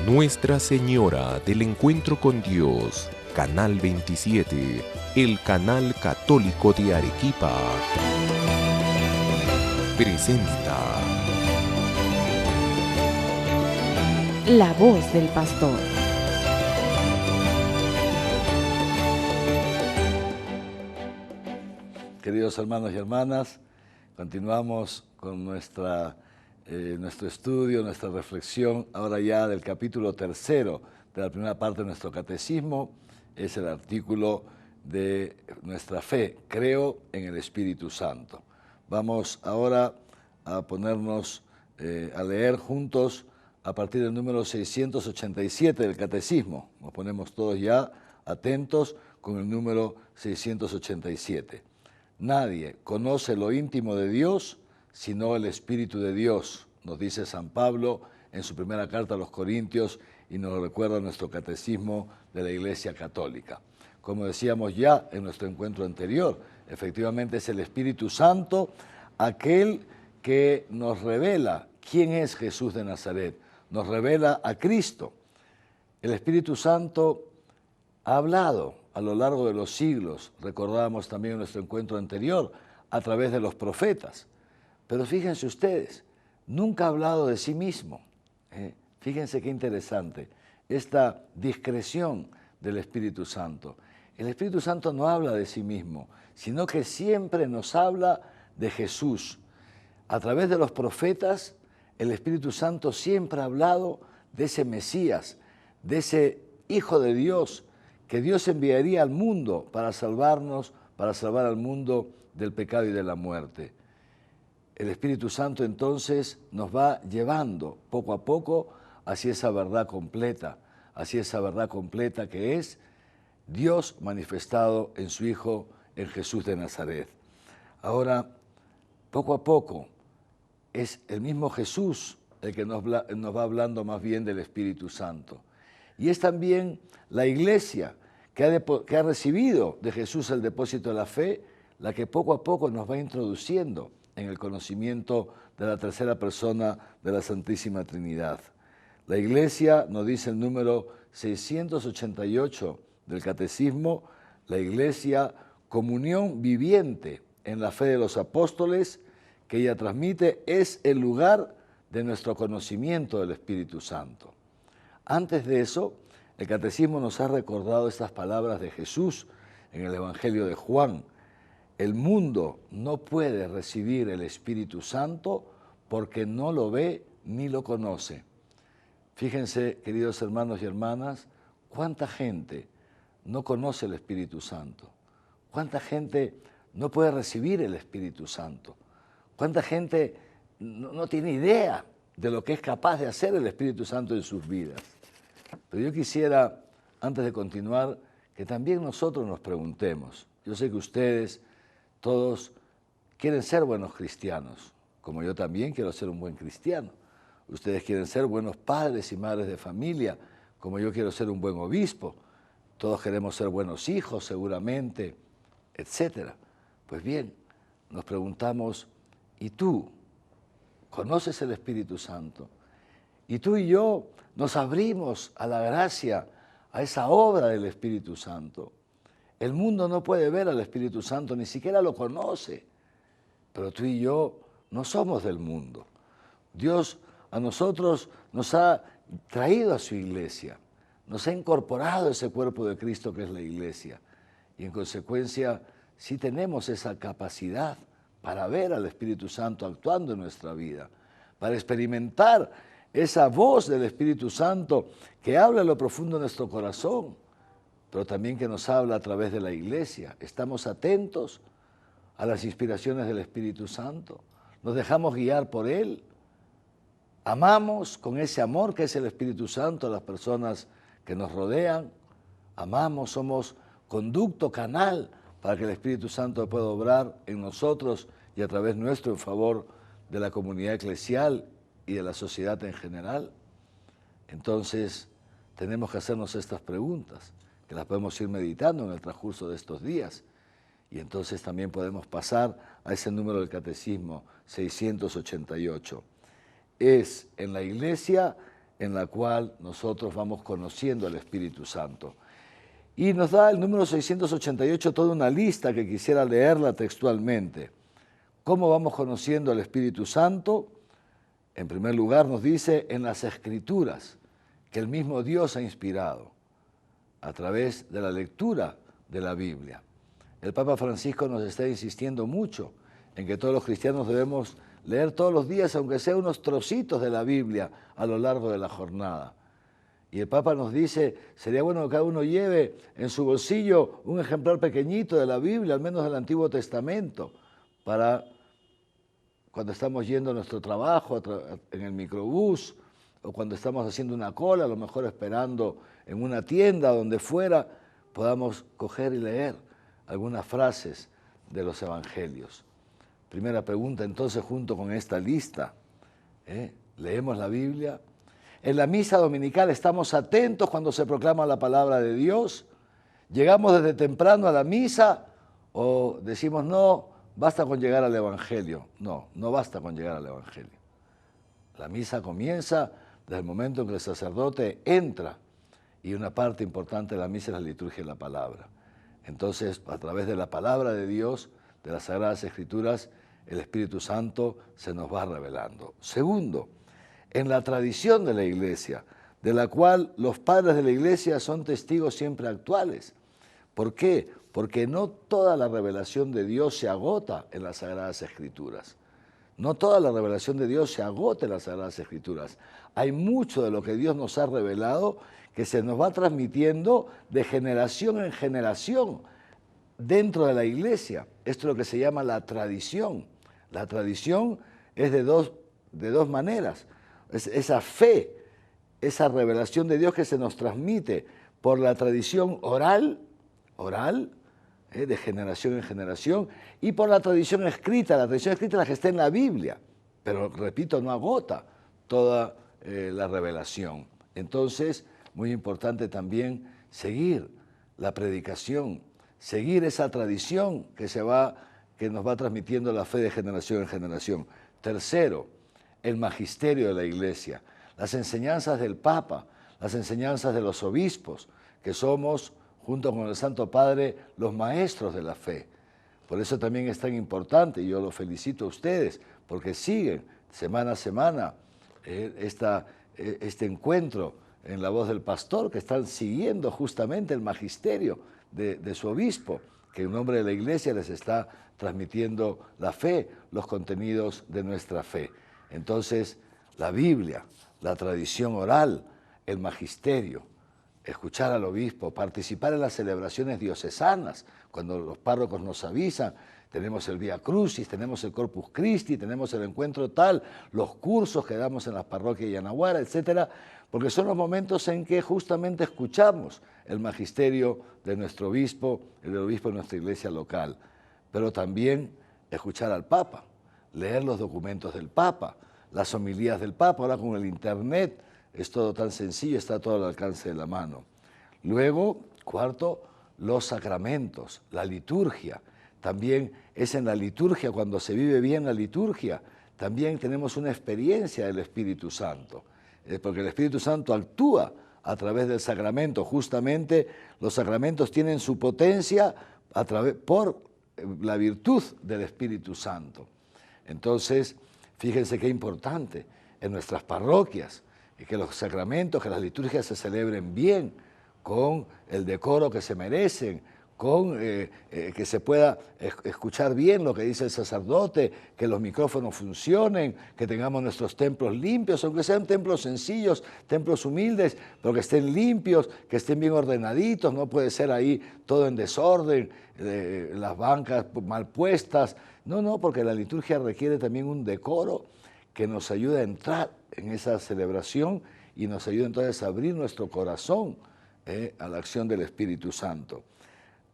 Nuestra Señora del Encuentro con Dios, Canal 27, el canal católico de Arequipa, presenta La voz del pastor. Queridos hermanos y hermanas, continuamos con nuestro estudio, nuestra reflexión, ahora ya del capítulo 3 de la primera parte de nuestro catecismo. Es el artículo de nuestra fe, creo en el Espíritu Santo. Vamos ahora a ponernos a leer juntos a partir del número 687 del catecismo. Nos ponemos todos ya atentos con el número 687. Nadie conoce lo íntimo de Dios sino el Espíritu de Dios, nos dice San Pablo en su primera carta a los Corintios y nos lo recuerda nuestro catecismo de la Iglesia Católica. Como decíamos ya en nuestro encuentro anterior, efectivamente es el Espíritu Santo aquel que nos revela quién es Jesús de Nazaret, nos revela a Cristo. El Espíritu Santo ha hablado a lo largo de los siglos, recordábamos también en nuestro encuentro anterior, a través de los profetas. Pero fíjense ustedes, nunca ha hablado de sí mismo. Fíjense qué interesante, esta discreción del Espíritu Santo. El Espíritu Santo no habla de sí mismo, sino que siempre nos habla de Jesús. A través de los profetas, el Espíritu Santo siempre ha hablado de ese Mesías, de ese Hijo de Dios, que Dios enviaría al mundo para salvarnos, para salvar al mundo del pecado y de la muerte. El Espíritu Santo entonces nos va llevando poco a poco hacia esa verdad completa que es Dios manifestado en su Hijo, en Jesús de Nazaret. Ahora, poco a poco, es el mismo Jesús el que nos va hablando más bien del Espíritu Santo. Y es también la Iglesia que ha recibido de Jesús el depósito de la fe, la que poco a poco nos va introduciendo en el conocimiento de la tercera persona de la Santísima Trinidad. La Iglesia, nos dice el número 688 del Catecismo, la Iglesia, comunión viviente en la fe de los apóstoles, que ella transmite, es el lugar de nuestro conocimiento del Espíritu Santo. Antes de eso, el Catecismo nos ha recordado estas palabras de Jesús en el Evangelio de Juan. El mundo no puede recibir el Espíritu Santo porque no lo ve ni lo conoce. Fíjense, queridos hermanos y hermanas, cuánta gente no conoce el Espíritu Santo. Cuánta gente no puede recibir el Espíritu Santo. Cuánta gente no tiene idea de lo que es capaz de hacer el Espíritu Santo en sus vidas. Pero yo quisiera, antes de continuar, que también nosotros nos preguntemos. Yo sé que ustedes todos quieren ser buenos cristianos, como yo también quiero ser un buen cristiano. Ustedes quieren ser buenos padres y madres de familia, como yo quiero ser un buen obispo. Todos queremos ser buenos hijos, seguramente, etc. Pues bien, nos preguntamos, ¿y tú conoces el Espíritu Santo? Y tú y yo nos abrimos a la gracia, a esa obra del Espíritu Santo. El mundo no puede ver al Espíritu Santo, ni siquiera lo conoce. Pero tú y yo no somos del mundo. Dios a nosotros nos ha traído a su iglesia, nos ha incorporado ese cuerpo de Cristo que es la iglesia. Y en consecuencia, sí tenemos esa capacidad para ver al Espíritu Santo actuando en nuestra vida, para experimentar esa voz del Espíritu Santo que habla en lo profundo de nuestro corazón, pero también que nos habla a través de la iglesia. Estamos atentos a las inspiraciones del Espíritu Santo, nos dejamos guiar por Él, amamos con ese amor que es el Espíritu Santo a las personas que nos rodean, amamos, somos conducto, canal para que el Espíritu Santo pueda obrar en nosotros y a través nuestro en favor de la comunidad eclesial y de la sociedad en general. Entonces, tenemos que hacernos estas preguntas, que las podemos ir meditando en el transcurso de estos días. Y entonces también podemos pasar a ese número del Catecismo, 688. Es en la Iglesia en la cual nosotros vamos conociendo al Espíritu Santo. Y nos da el número 688 toda una lista que quisiera leerla textualmente. ¿Cómo vamos conociendo al Espíritu Santo? En primer lugar nos dice en las Escrituras, que el mismo Dios ha inspirado a través de la lectura de la Biblia. El Papa Francisco nos está insistiendo mucho en que todos los cristianos debemos leer todos los días, aunque sea unos trocitos de la Biblia a lo largo de la jornada. Y el Papa nos dice, sería bueno que cada uno lleve en su bolsillo un ejemplar pequeñito de la Biblia, al menos del Antiguo Testamento, para cuando estamos yendo a nuestro trabajo, en el microbús, o cuando estamos haciendo una cola, a lo mejor esperando en una tienda, donde fuera, podamos coger y leer algunas frases de los evangelios. Primera pregunta, entonces, junto con esta lista, ¿leemos la Biblia? En la misa dominical estamos atentos cuando se proclama la palabra de Dios. ¿Llegamos desde temprano a la misa o decimos no, basta con llegar al Evangelio? No, no basta con llegar al Evangelio. La misa comienza desde el momento en que el sacerdote entra, y una parte importante de la misa es la liturgia de la palabra. Entonces, a través de la palabra de Dios, de las Sagradas Escrituras, el Espíritu Santo se nos va revelando. Segundo, en la tradición de la Iglesia, de la cual los padres de la Iglesia son testigos siempre actuales. ¿Por qué? Porque no toda la revelación de Dios se agota en las Sagradas Escrituras. No toda la revelación de Dios se agota en las Sagradas Escrituras. Hay mucho de lo que Dios nos ha revelado que se nos va transmitiendo de generación en generación dentro de la Iglesia. Esto es lo que se llama la tradición. La tradición es de dos maneras. Es esa fe, esa revelación de Dios que se nos transmite por la tradición oral, de generación en generación, y por la tradición escrita. La tradición escrita es la que está en la Biblia, pero repito, no agota toda la revelación. Entonces, muy importante también seguir la predicación, seguir esa tradición que nos va transmitiendo la fe de generación en generación. Tercero, el magisterio de la Iglesia, las enseñanzas del Papa, las enseñanzas de los obispos, que somos, junto con el Santo Padre, los maestros de la fe. Por eso también es tan importante, y yo los felicito a ustedes, porque siguen semana a semana este encuentro en la voz del pastor, que están siguiendo justamente el magisterio de su obispo, que en nombre de la Iglesia les está transmitiendo la fe, los contenidos de nuestra fe. Entonces, la Biblia, la tradición oral, el magisterio, escuchar al obispo, participar en las celebraciones diocesanas, cuando los párrocos nos avisan, tenemos el Vía Crucis, tenemos el Corpus Christi, tenemos el encuentro tal, los cursos que damos en las parroquias de Yanaguara, etcétera, porque son los momentos en que justamente escuchamos el magisterio de nuestro obispo, el del obispo de nuestra iglesia local, pero también escuchar al Papa, leer los documentos del Papa, las homilías del Papa. Ahora con el Internet es todo tan sencillo, está todo al alcance de la mano. Luego, cuarto, los sacramentos, la liturgia. También es en la liturgia, cuando se vive bien la liturgia, también tenemos una experiencia del Espíritu Santo, porque el Espíritu Santo actúa a través del sacramento. Justamente los sacramentos tienen su potencia por la virtud del Espíritu Santo. Entonces, fíjense qué importante en nuestras parroquias, que los sacramentos, que las liturgias se celebren bien, con el decoro que se merecen, con que se pueda escuchar bien lo que dice el sacerdote, que los micrófonos funcionen, que tengamos nuestros templos limpios, aunque sean templos sencillos, templos humildes, pero que estén limpios, que estén bien ordenaditos. No puede ser ahí todo en desorden, las bancas mal puestas. No, porque la liturgia requiere también un decoro que nos ayude a entrar en esa celebración y nos ayude entonces a abrir nuestro corazón a la acción del Espíritu Santo.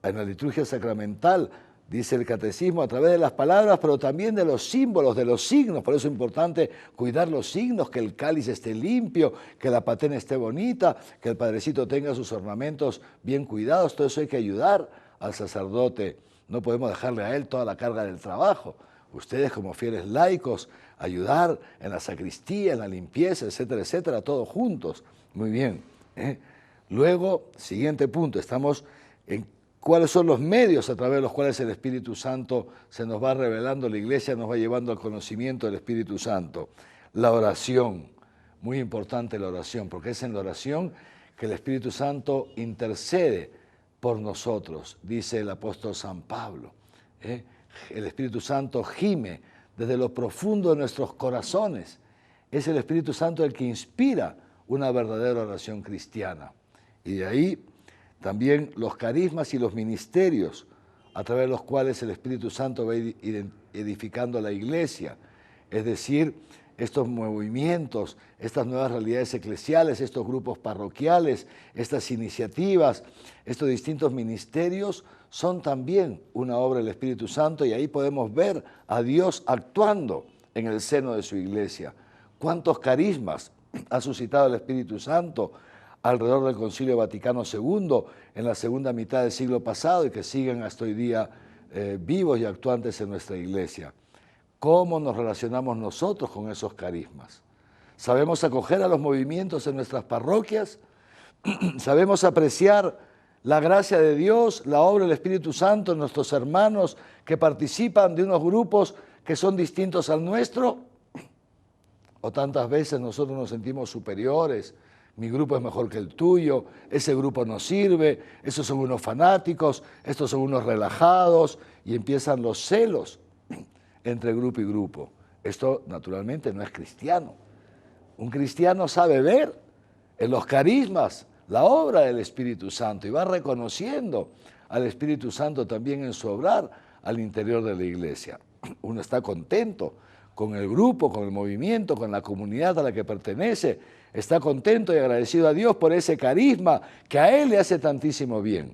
En la liturgia sacramental, dice el catecismo, a través de las palabras, pero también de los símbolos, de los signos. Por eso es importante cuidar los signos, que el cáliz esté limpio, que la patena esté bonita, que el padrecito tenga sus ornamentos bien cuidados. Todo eso hay que ayudar al sacerdote. No podemos dejarle a él toda la carga del trabajo. ustedes como fieles laicos, ayudar en la sacristía, en la limpieza, etcétera, etcétera, todos juntos. Muy bien. Luego, siguiente punto, estamos en cuáles son los medios a través de los cuales el Espíritu Santo se nos va revelando, la Iglesia nos va llevando al conocimiento del Espíritu Santo. La oración, muy importante la oración, porque es en la oración que el Espíritu Santo intercede por nosotros, dice el apóstol San Pablo. El Espíritu Santo gime desde lo profundo de nuestros corazones. Es el Espíritu Santo el que inspira una verdadera oración cristiana. Y de ahí también los carismas y los ministerios a través de los cuales el Espíritu Santo va edificando la Iglesia. Es decir, estos movimientos, estas nuevas realidades eclesiales, estos grupos parroquiales, estas iniciativas, estos distintos ministerios son también una obra del Espíritu Santo y ahí podemos ver a Dios actuando en el seno de su Iglesia. ¿Cuántos carismas ha suscitado el Espíritu Santo alrededor del Concilio Vaticano II en la segunda mitad del siglo pasado y que siguen hasta hoy día vivos y actuantes en nuestra Iglesia? ¿Cómo nos relacionamos nosotros con esos carismas? ¿Sabemos acoger a los movimientos en nuestras parroquias? ¿Sabemos apreciar la gracia de Dios, la obra del Espíritu Santo en nuestros hermanos que participan de unos grupos que son distintos al nuestro? ¿O tantas veces nosotros nos sentimos superiores? Mi grupo es mejor que el tuyo, ese grupo no sirve, esos son unos fanáticos, estos son unos relajados, y empiezan los celos entre grupo y grupo. Esto naturalmente no es cristiano. Un cristiano sabe ver en los carismas la obra del Espíritu Santo y va reconociendo al Espíritu Santo también en su obrar al interior de la Iglesia. Uno está contento con el grupo, con el movimiento, con la comunidad a la que pertenece, está contento y agradecido a Dios por ese carisma que a Él le hace tantísimo bien,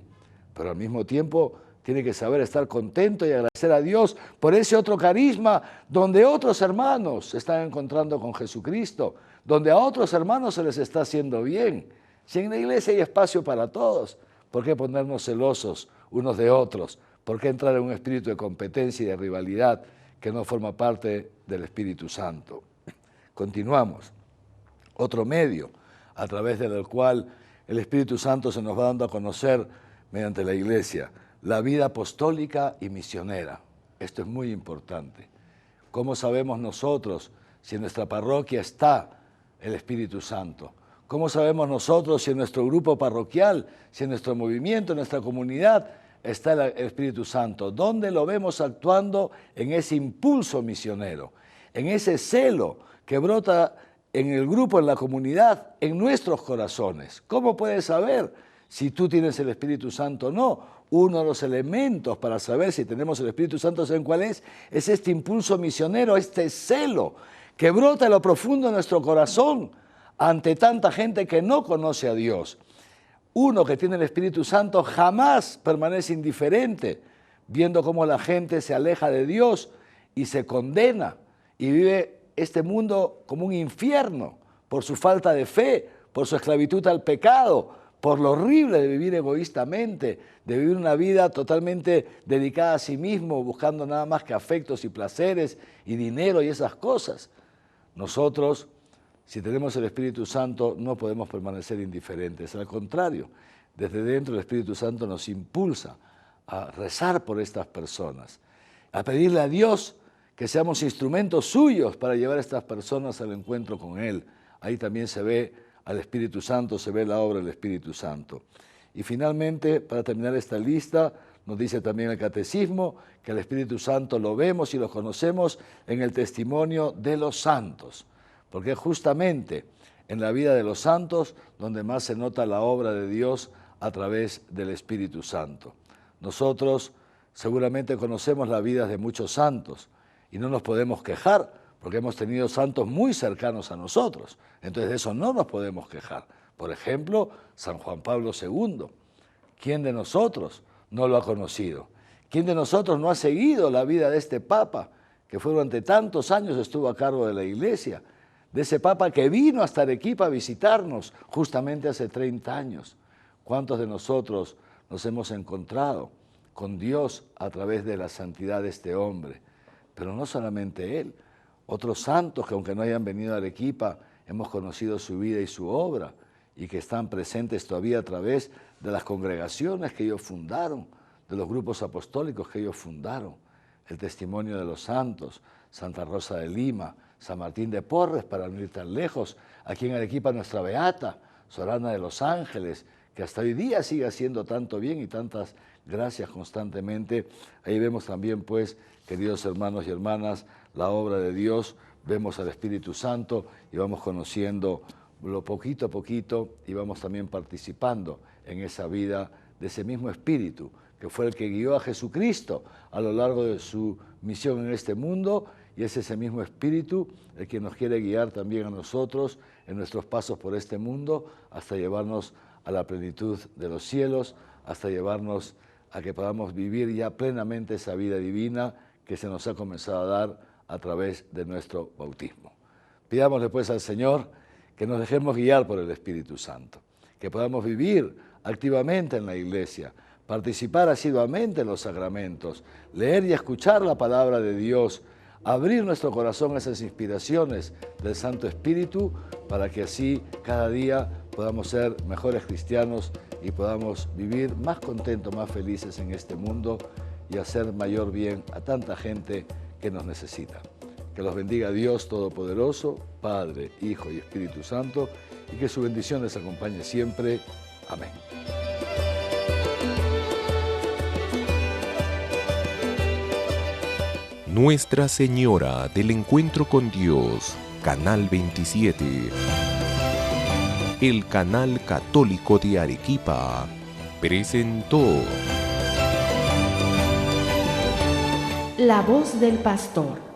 pero al mismo tiempo tiene que saber estar contento y agradecer a Dios por ese otro carisma donde otros hermanos se están encontrando con Jesucristo, donde a otros hermanos se les está haciendo bien. Si en la Iglesia hay espacio para todos, ¿por qué ponernos celosos unos de otros? ¿Por qué entrar en un espíritu de competencia y de rivalidad que no forma parte del Espíritu Santo? Continuamos. Otro medio a través del cual el Espíritu Santo se nos va dando a conocer mediante la Iglesia, la vida apostólica y misionera. Esto es muy importante. ¿Cómo sabemos nosotros si en nuestra parroquia está el Espíritu Santo? ¿Cómo sabemos nosotros si en nuestro grupo parroquial, si en nuestro movimiento, en nuestra comunidad está el Espíritu Santo? ¿Dónde lo vemos actuando en ese impulso misionero, en ese celo que brota en el grupo, en la comunidad, en nuestros corazones? ¿Cómo puedes saber si tú tienes el Espíritu Santo o no? Uno de los elementos para saber si tenemos el Espíritu Santo, ¿saben cuál es? Es este impulso misionero, este celo que brota en lo profundo de nuestro corazón ante tanta gente que no conoce a Dios. Uno que tiene el Espíritu Santo jamás permanece indiferente, viendo cómo la gente se aleja de Dios y se condena y vive este mundo como un infierno por su falta de fe, por su esclavitud al pecado, por lo horrible de vivir egoístamente, de vivir una vida totalmente dedicada a sí mismo, buscando nada más que afectos y placeres y dinero y esas cosas. Nosotros, si tenemos el Espíritu Santo, no podemos permanecer indiferentes. Al contrario, desde dentro el Espíritu Santo nos impulsa a rezar por estas personas, a pedirle a Dios que seamos instrumentos suyos para llevar a estas personas al encuentro con Él. Ahí también se ve al Espíritu Santo, se ve la obra del Espíritu Santo. Y finalmente, para terminar esta lista, nos dice también el Catecismo que el Espíritu Santo lo vemos y lo conocemos en el testimonio de los santos, porque es justamente en la vida de los santos donde más se nota la obra de Dios a través del Espíritu Santo. Nosotros seguramente conocemos las vidas de muchos santos y no nos podemos quejar porque hemos tenido santos muy cercanos a nosotros. Entonces de eso no nos podemos quejar. Por ejemplo, San Juan Pablo II. ¿Quién de nosotros no lo ha conocido? ¿Quién de nosotros no ha seguido la vida de este Papa que fue durante tantos años estuvo a cargo de la Iglesia? De ese Papa que vino hasta Arequipa a visitarnos justamente hace 30 años. ¿Cuántos de nosotros nos hemos encontrado con Dios a través de la santidad de este hombre? Pero no solamente él, otros santos que aunque no hayan venido a Arequipa, hemos conocido su vida y su obra y que están presentes todavía a través de las congregaciones que ellos fundaron, de los grupos apostólicos que ellos fundaron, el testimonio de los santos, Santa Rosa de Lima, San Martín de Porres, para no ir tan lejos, aquí en Arequipa nuestra beata, Sorana de los Ángeles, que hasta hoy día sigue haciendo tanto bien y tantas gracias constantemente. Ahí vemos también, pues, queridos hermanos y hermanas, la obra de Dios, vemos al Espíritu Santo y vamos conociendo lo poquito a poquito y vamos también participando en esa vida de ese mismo Espíritu, que fue el que guió a Jesucristo a lo largo de su misión en este mundo, y es ese mismo Espíritu el que nos quiere guiar también a nosotros en nuestros pasos por este mundo hasta llevarnos a la plenitud de los cielos, hasta llevarnos a que podamos vivir ya plenamente esa vida divina que se nos ha comenzado a dar a través de nuestro bautismo. Pidámosle pues al Señor que nos dejemos guiar por el Espíritu Santo, que podamos vivir activamente en la Iglesia, participar asiduamente en los sacramentos, leer y escuchar la palabra de Dios, abrir nuestro corazón a esas inspiraciones del Santo Espíritu para que así cada día podamos ser mejores cristianos y podamos vivir más contentos, más felices en este mundo y hacer mayor bien a tanta gente que nos necesita. Que los bendiga Dios Todopoderoso, Padre, Hijo y Espíritu Santo, y que su bendición les acompañe siempre. Amén. Nuestra Señora del Encuentro con Dios, Canal 27. El Canal Católico de Arequipa presentó La voz del pastor.